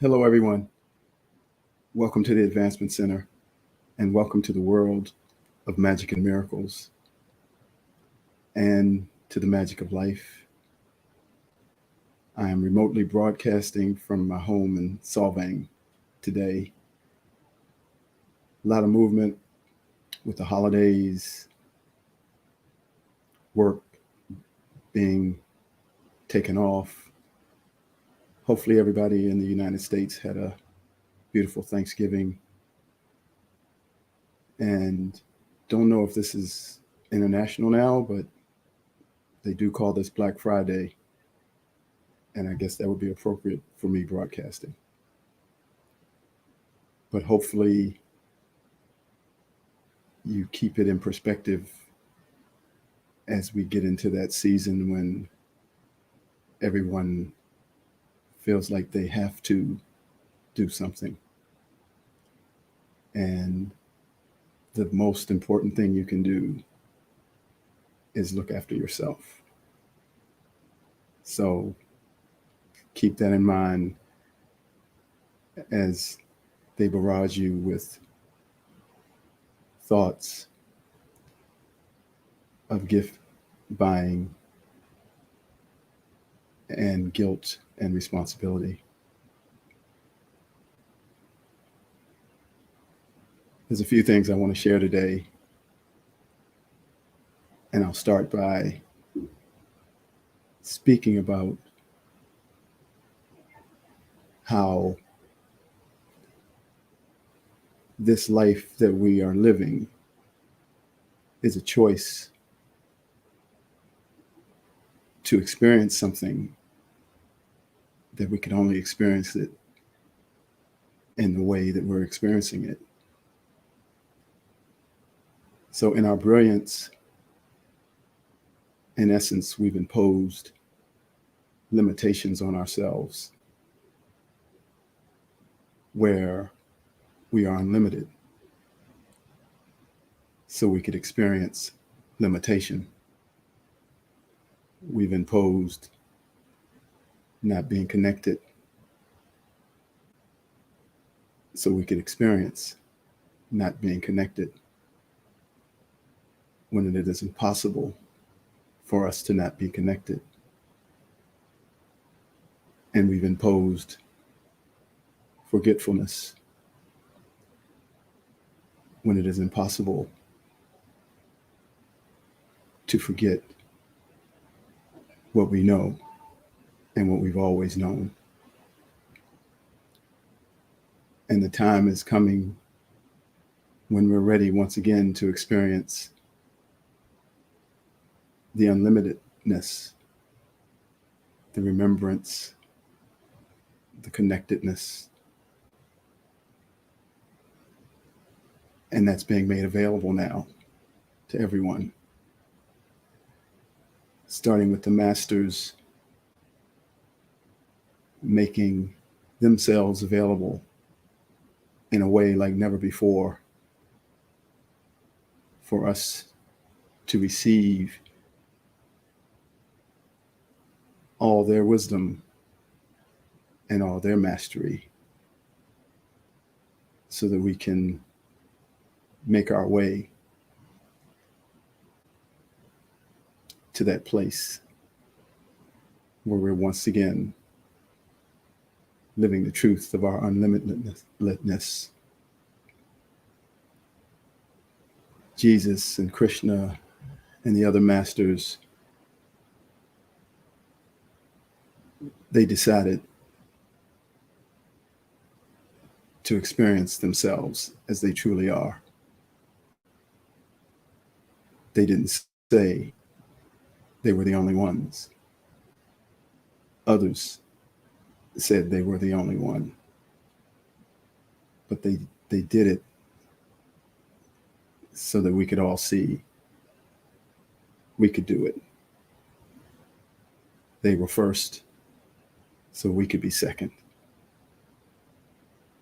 Hello, everyone. Welcome to the Advancement Center and welcome to the world of magic and miracles and to the magic of life. I am remotely broadcasting from my home in Solvang today. A lot of movement with the holidays, work being taken off. Hopefully everybody in the United States had a beautiful Thanksgiving. And don't know if this is international now, but they do call this Black Friday. And I guess that would be appropriate for me broadcasting. But hopefully you keep it in perspective as we get into that season when everyone feels like they have to do something. And the most important thing you can do is look after yourself. So keep that in mind as they barrage you with thoughts of gift buying and guilt and responsibility. There's a few things I want to share today, and I'll start by speaking about how this life that we are living is a choice to experience something that we can only experience it in the way that we're experiencing it. So in our brilliance, in essence, we've imposed limitations on ourselves where we are unlimited so we could experience limitation. We've imposed not being connected so we could experience not being connected when it is impossible for us to not be connected. And we've imposed forgetfulness when it is impossible to forget what we know and what we've always known. And the time is coming when we're ready once again to experience the unlimitedness, the remembrance, the connectedness. And that's being made available now to everyone, starting with the masters making themselves available in a way like never before for us to receive all their wisdom and all their mastery so that we can make our way to that place where we're once again living the truth of our unlimitedness. Jesus and Krishna and the other masters, they decided to experience themselves as they truly are. They didn't say they were the only ones. Others said they were the only one. But they did it so that we could all see we could do it. They were first, so we could be second.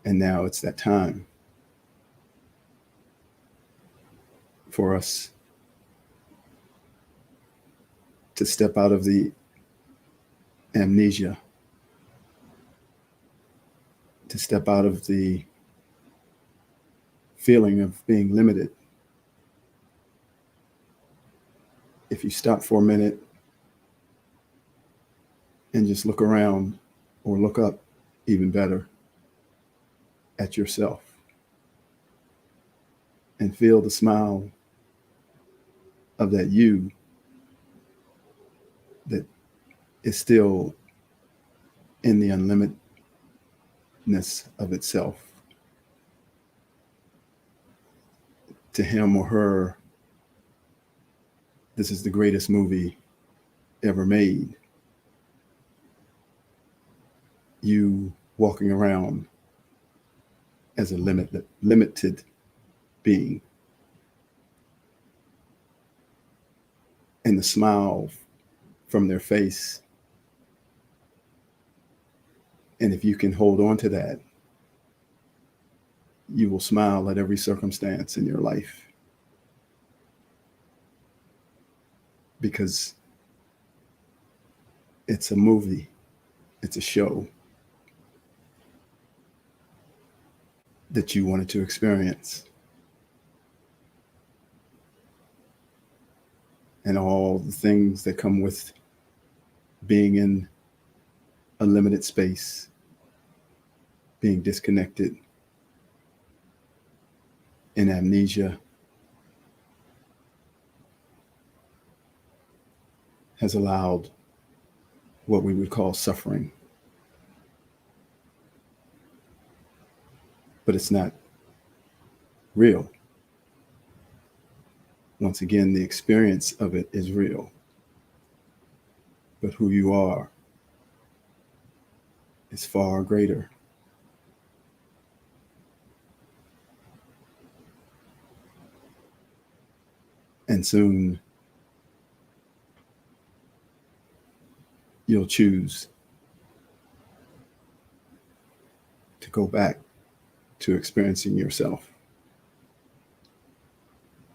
And now it's that time for us to step out of the amnesia to step out of the feeling of being limited. If you stop for a minute and just look around, or look up, even better, at yourself, and feel the smile of that you that is still in the unlimitedness of itself. To him or her, this is the greatest movie ever made. You walking around as a limited being. And the smile from their face. And if you can hold on to that, you will smile at every circumstance in your life. Because it's a movie, it's a show that you wanted to experience. And all the things that come with being in a limited space, being disconnected, in amnesia, has allowed what we would call suffering. But it's not real. Once again, the experience of it is real. But who you are is far greater. And soon you'll choose to go back to experiencing yourself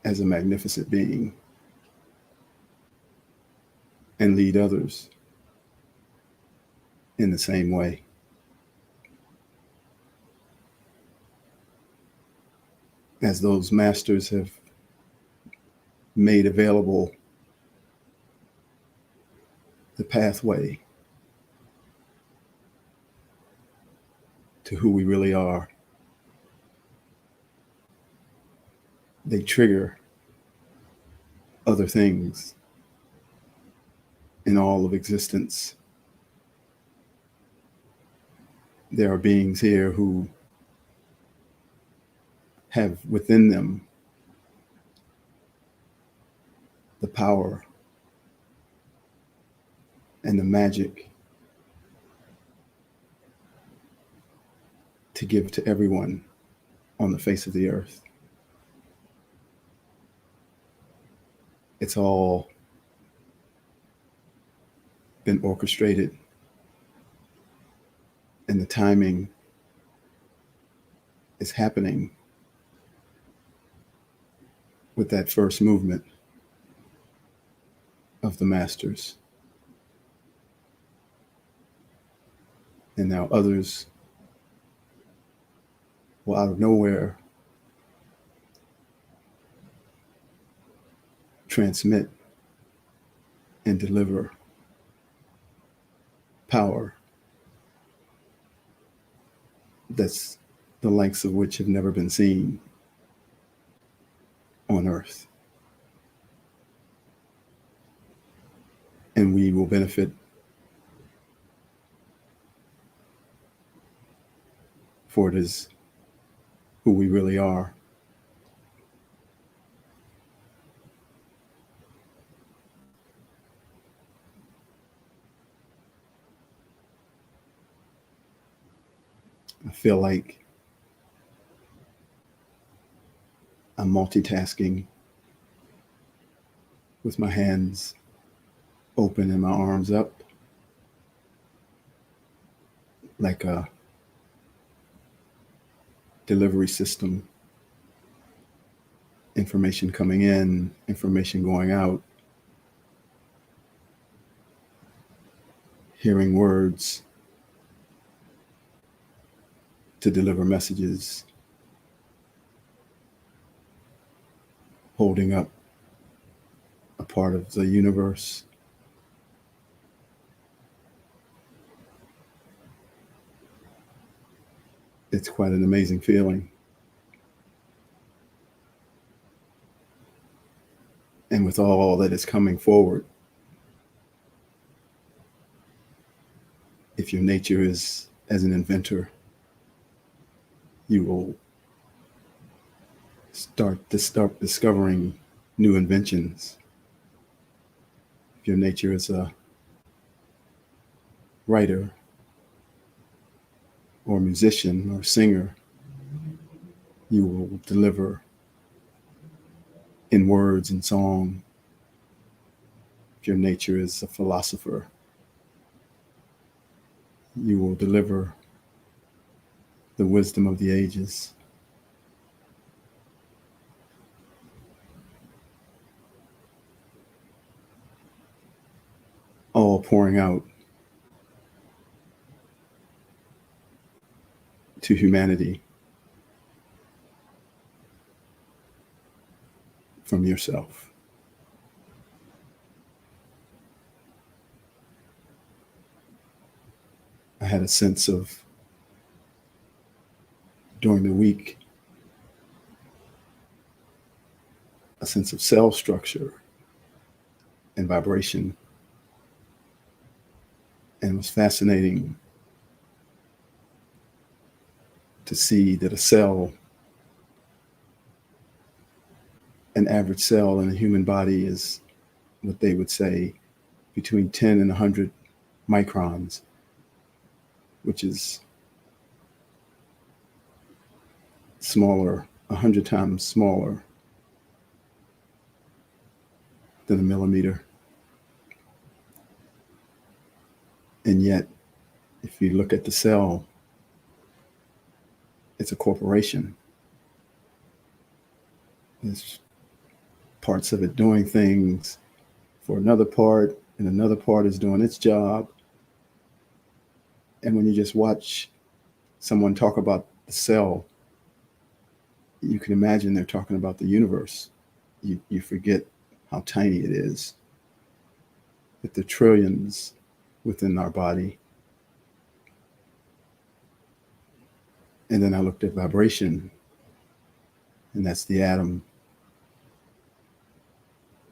as a magnificent being, and lead others in the same way. As those masters have made available the pathway to who we really are, they trigger other things in all of existence. There are beings here who have within them the power and the magic to give to everyone on the face of the earth. It's all been orchestrated, and the timing is happening with that first movement of the masters. And now others will out of nowhere transmit and deliver power that's the likes of which have never been seen on earth. And we will benefit for it is who we really are. I feel like I'm multitasking with my hands open and my arms up, like a delivery system. Information coming in, information going out, hearing words, to deliver messages, holding up a part of the universe. It's quite an amazing feeling. And with all that is coming forward, if your nature is as an inventor, you will start discovering new inventions. If your nature is a writer or musician or singer, you will deliver in words and song. If your nature is a philosopher, you will deliver the wisdom of the ages. All pouring out to humanity from yourself. I had a sense of, during the week, a sense of cell structure and vibration. And it was fascinating to see that an average cell in a human body is what they would say between 10 and 100 microns, which is smaller, 100 times smaller than a millimeter. And yet, if you look at the cell, it's a corporation. There's parts of it doing things for another part, and another part is doing its job. And when you just watch someone talk about the cell, you can imagine they're talking about the universe. You forget how tiny it is, that there are trillions within our body. And then I looked at vibration, and that's the atom,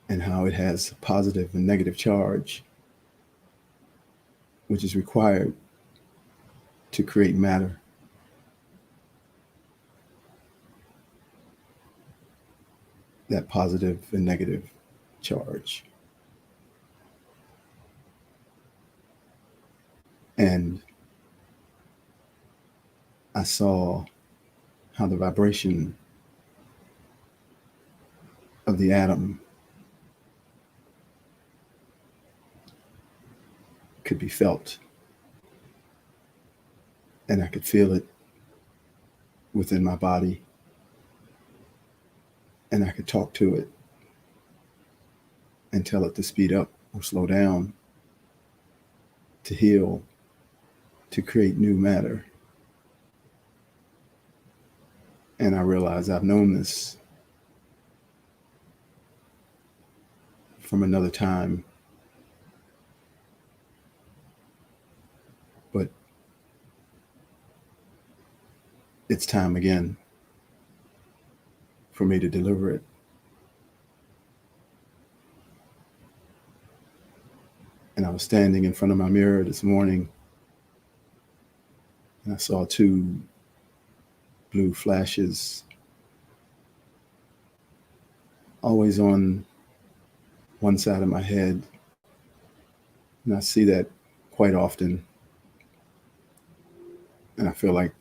and how it has a positive and negative charge, which is required to create matter. That positive and negative charge. And I saw how the vibration of the atom could be felt. And I could feel it within my body. And I could talk to it and tell it to speed up or slow down, to heal, to create new matter. And I realized I've known this from another time, but it's time again for me to deliver it. And I was standing in front of my mirror this morning, and I saw two blue flashes always on one side of my head. And I see that quite often. And I feel like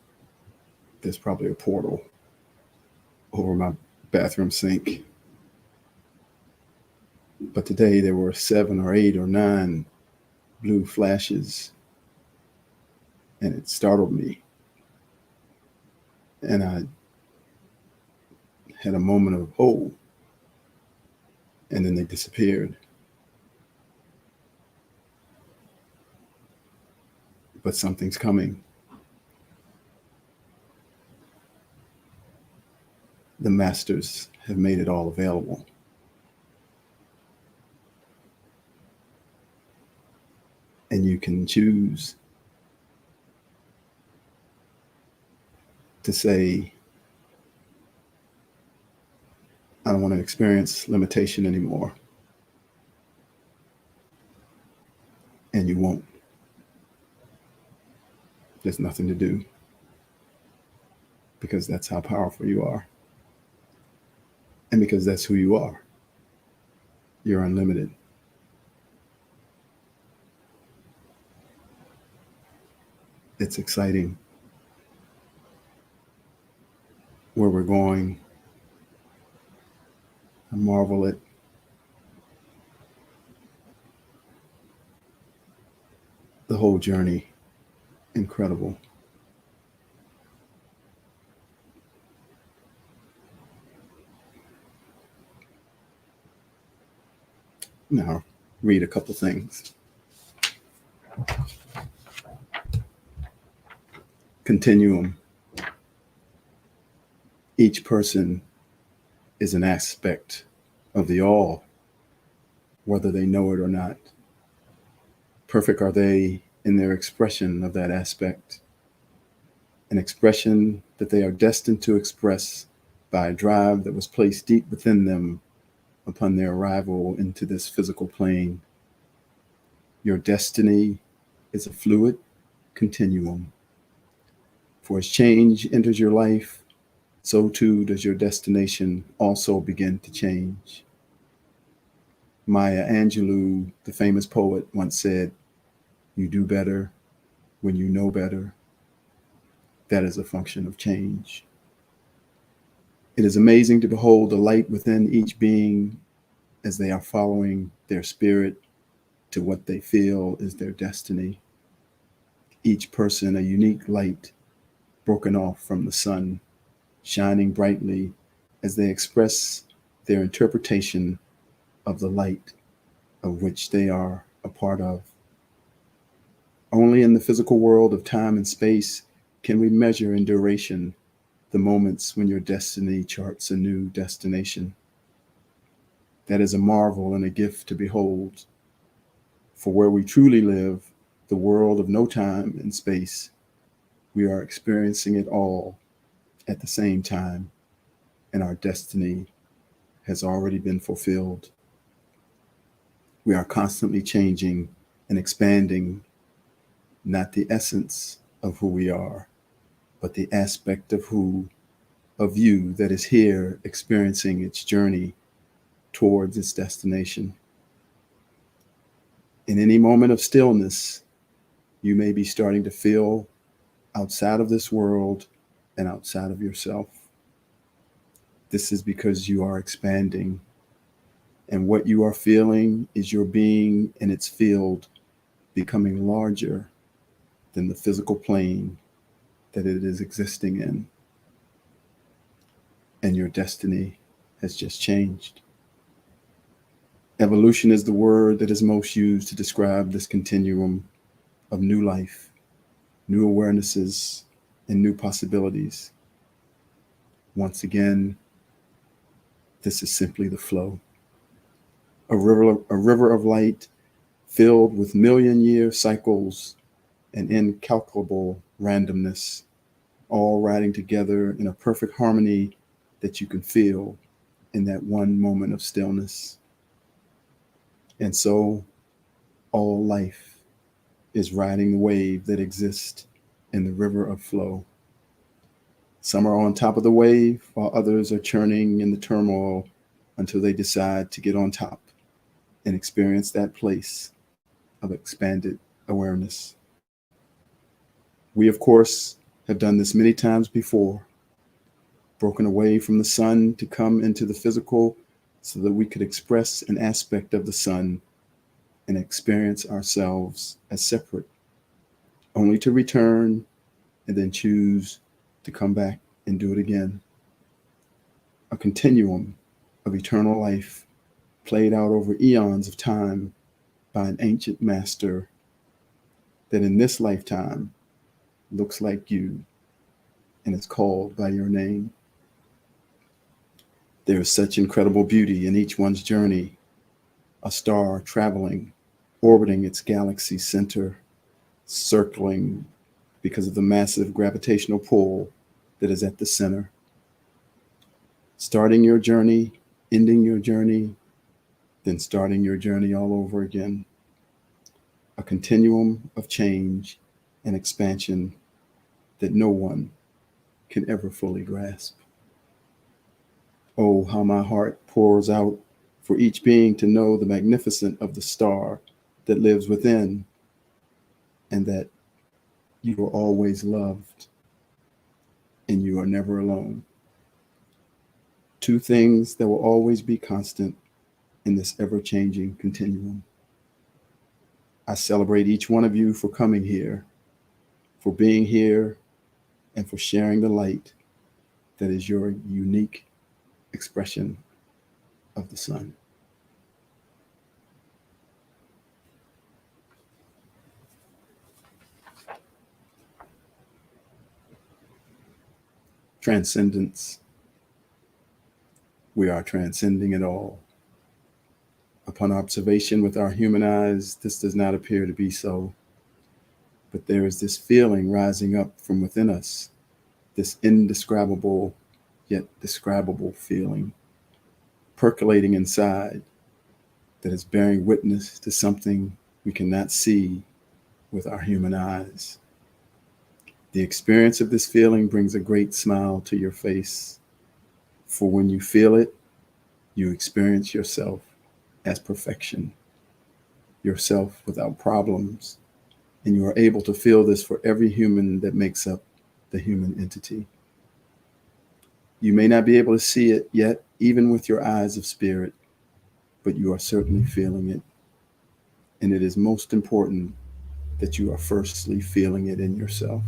there's probably a portal over my bathroom sink. But today there were 7 or 8 or 9 blue flashes, and it startled me. And I had a moment of, oh, and then they disappeared. But something's coming. the masters have made it all available. And you can choose to say, I don't want to experience limitation anymore. And you won't. There's nothing to do, because that's how powerful you are. And because that's who you are. You're unlimited. It's exciting where we're going. I marvel at the whole journey. Incredible. Now, read a couple things. Continuum. Each person is an aspect of the all, whether they know it or not. Perfect are they in their expression of that aspect, an expression that they are destined to express by a drive that was placed deep within them upon their arrival into this physical plane. Your destiny is a fluid continuum. For as change enters your life, so too does your destination also begin to change. Maya Angelou, the famous poet, once said, "You do better when you know better." That is a function of change. It is amazing to behold the light within each being as they are following their spirit to what they feel is their destiny. Each person a unique light broken off from the sun, shining brightly as they express their interpretation of the light of which they are a part of. Only in the physical world of time and space can we measure in duration the moments when your destiny charts a new destination. That is a marvel and a gift to behold. For where we truly live, the world of no time and space, we are experiencing it all at the same time, and our destiny has already been fulfilled. We are constantly changing and expanding, not the essence of who we are, but the aspect of you that is here experiencing its journey towards its destination. In any moment of stillness, you may be starting to feel outside of this world and outside of yourself. This is because you are expanding, and what you are feeling is your being in its field becoming larger than the physical plane that it is existing in. And your destiny has just changed. Evolution is the word that is most used to describe this continuum of new life, new awarenesses, and new possibilities. Once again, this is simply the flow. A river of light filled with million-year cycles and incalculable randomness, all riding together in a perfect harmony that you can feel in that one moment of stillness. And so all life is riding the wave that exists in the river of flow. Some are on top of the wave, while others are churning in the turmoil until they decide to get on top and experience that place of expanded awareness. We, of course, have done this many times before, broken away from the sun to come into the physical so that we could express an aspect of the sun and experience ourselves as separate, only to return and then choose to come back and do it again. A continuum of eternal life played out over eons of time by an ancient master that in this lifetime looks like you and is called by your name. There is such incredible beauty in each one's journey, a star traveling, orbiting its galaxy center, circling because of the massive gravitational pull that is at the center. Starting your journey, ending your journey, then starting your journey all over again. A continuum of change and expansion that no one can ever fully grasp. Oh, how my heart pours out for each being to know the magnificence of the star that lives within, and that you are always loved and you are never alone. Two things that will always be constant in this ever changing continuum. I celebrate each one of you for coming here, for being here, and for sharing the light that is your unique expression of the sun. Transcendence. We are transcending it all. Upon observation with our human eyes, this does not appear to be so. But there is this feeling rising up from within us, this indescribable yet describable feeling, percolating inside, that is bearing witness to something we cannot see with our human eyes. The experience of this feeling brings a great smile to your face, for when you feel it, you experience yourself as perfection, yourself without problems, and you are able to feel this for every human that makes up the human entity. You may not be able to see it yet, even with your eyes of spirit, but you are certainly feeling it. And it is most important that you are firstly feeling it in yourself.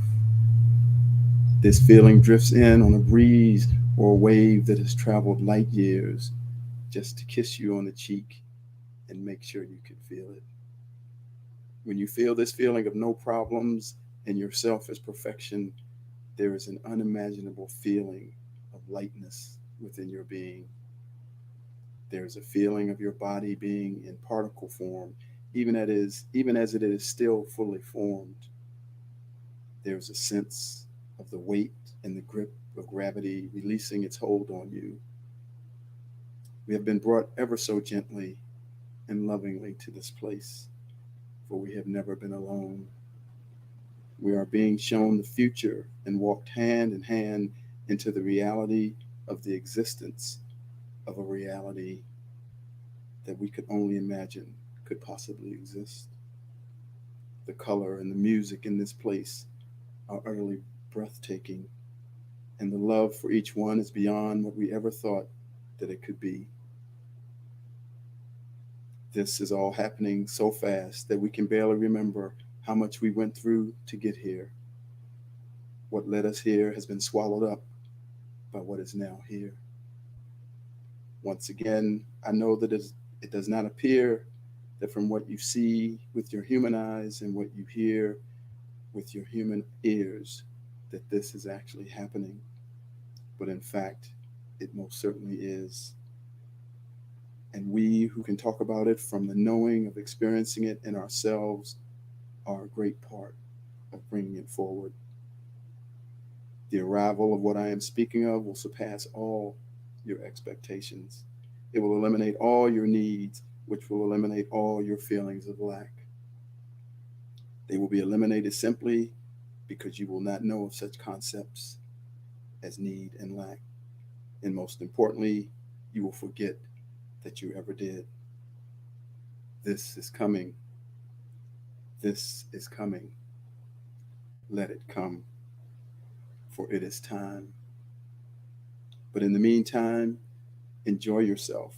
This feeling drifts in on a breeze or a wave that has traveled light years just to kiss you on the cheek and make sure you can feel it. When you feel this feeling of no problems and yourself as perfection, there is an unimaginable feeling of lightness within your being. There is a feeling of your body being in particle form, even as it is still fully formed. There is a sense of the weight and the grip of gravity releasing its hold on you. We have been brought ever so gently and lovingly to this place, for we have never been alone. We are being shown the future and walked hand in hand into the reality of the existence of a reality that we could only imagine could possibly exist. The color and the music in this place are utterly breathtaking, and the love for each one is beyond what we ever thought that it could be. This is all happening so fast that we can barely remember how much we went through to get here. What led us here has been swallowed up by what is now here. Once again, I know that it does not appear that from what you see with your human eyes and what you hear with your human ears, that this is actually happening. But in fact, it most certainly is. And we who can talk about it from the knowing of experiencing it in ourselves are a great part of bringing it forward. The arrival of what I am speaking of will surpass all your expectations. It will eliminate all your needs, which will eliminate all your feelings of lack. They will be eliminated simply because you will not know of such concepts as need and lack. And most importantly, you will forget that you ever did. This is coming. This is coming. Let it come, for it is time. But in the meantime, enjoy yourself,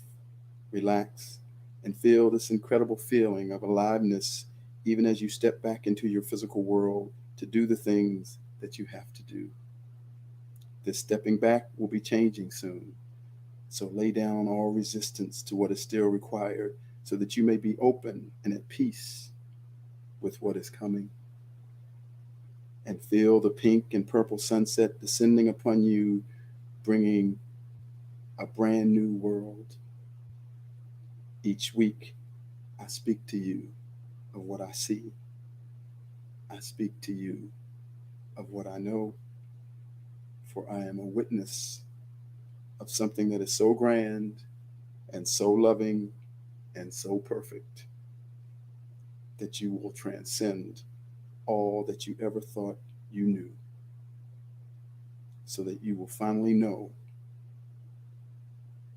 relax, and feel this incredible feeling of aliveness even as you step back into your physical world to do the things that you have to do. This stepping back will be changing soon. So lay down all resistance to what is still required so that you may be open and at peace with what is coming. And feel the pink and purple sunset descending upon you, bringing a brand new world. Each week, I speak to you of what I see. I speak to you of what I know, for I am a witness of something that is so grand and so loving and so perfect that you will transcend all that you ever thought you knew, so that you will finally know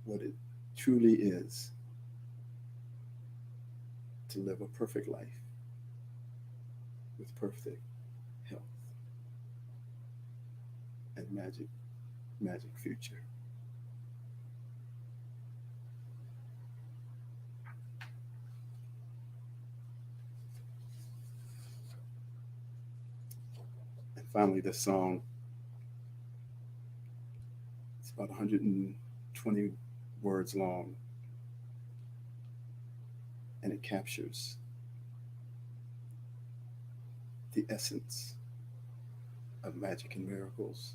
what it truly is to live a perfect life with perfect health and magic future. And finally, this song, it's about 120 words long, and it captures the essence of magic and miracles,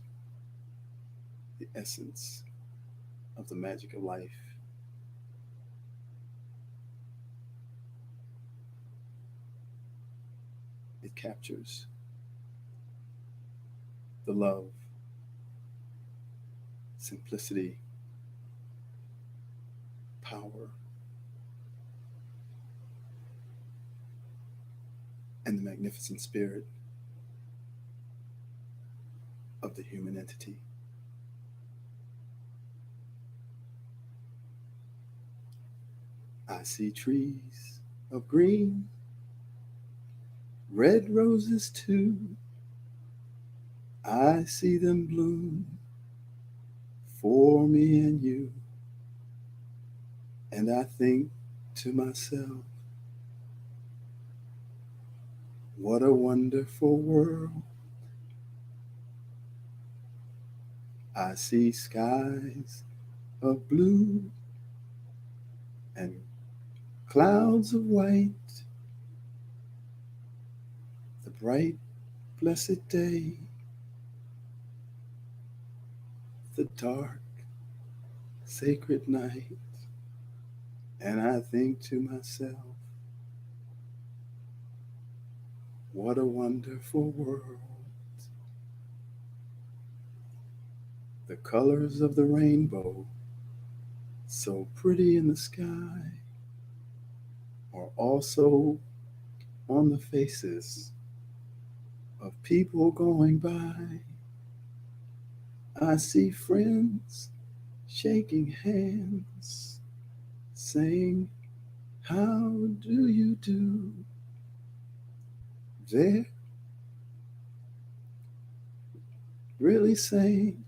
the essence of the magic of life. It captures the love, simplicity, power, and the magnificent spirit of the human entity. I see trees of green, red roses too. I see them bloom for me and you. And I think to myself, what a wonderful world. I see skies of blue and clouds of white, the bright, blessed day, the dark, sacred night. And I think to myself, what a wonderful world. The colors of the rainbow, so pretty in the sky, are also on the faces of people going by. I see friends shaking hands, saying, how do you do? They're really saying,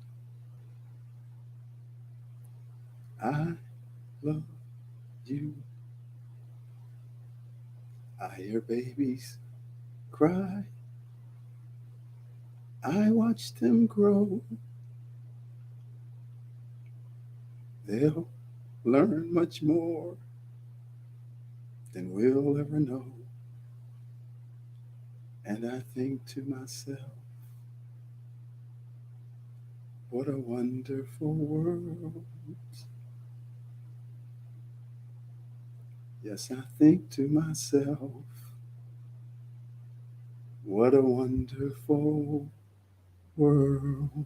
I love you. I hear babies cry. I watch them grow. They'll learn much more than we'll ever know. And I think to myself, what a wonderful world. Yes, I think to myself, what a wonderful world.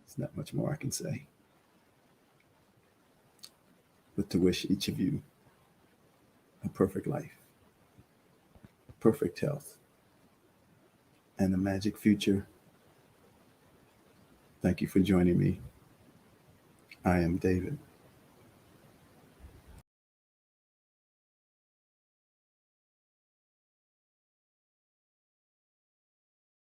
There's not much more I can say, but to wish each of you a perfect life, perfect health, and a magic future. Thank you for joining me. I am David.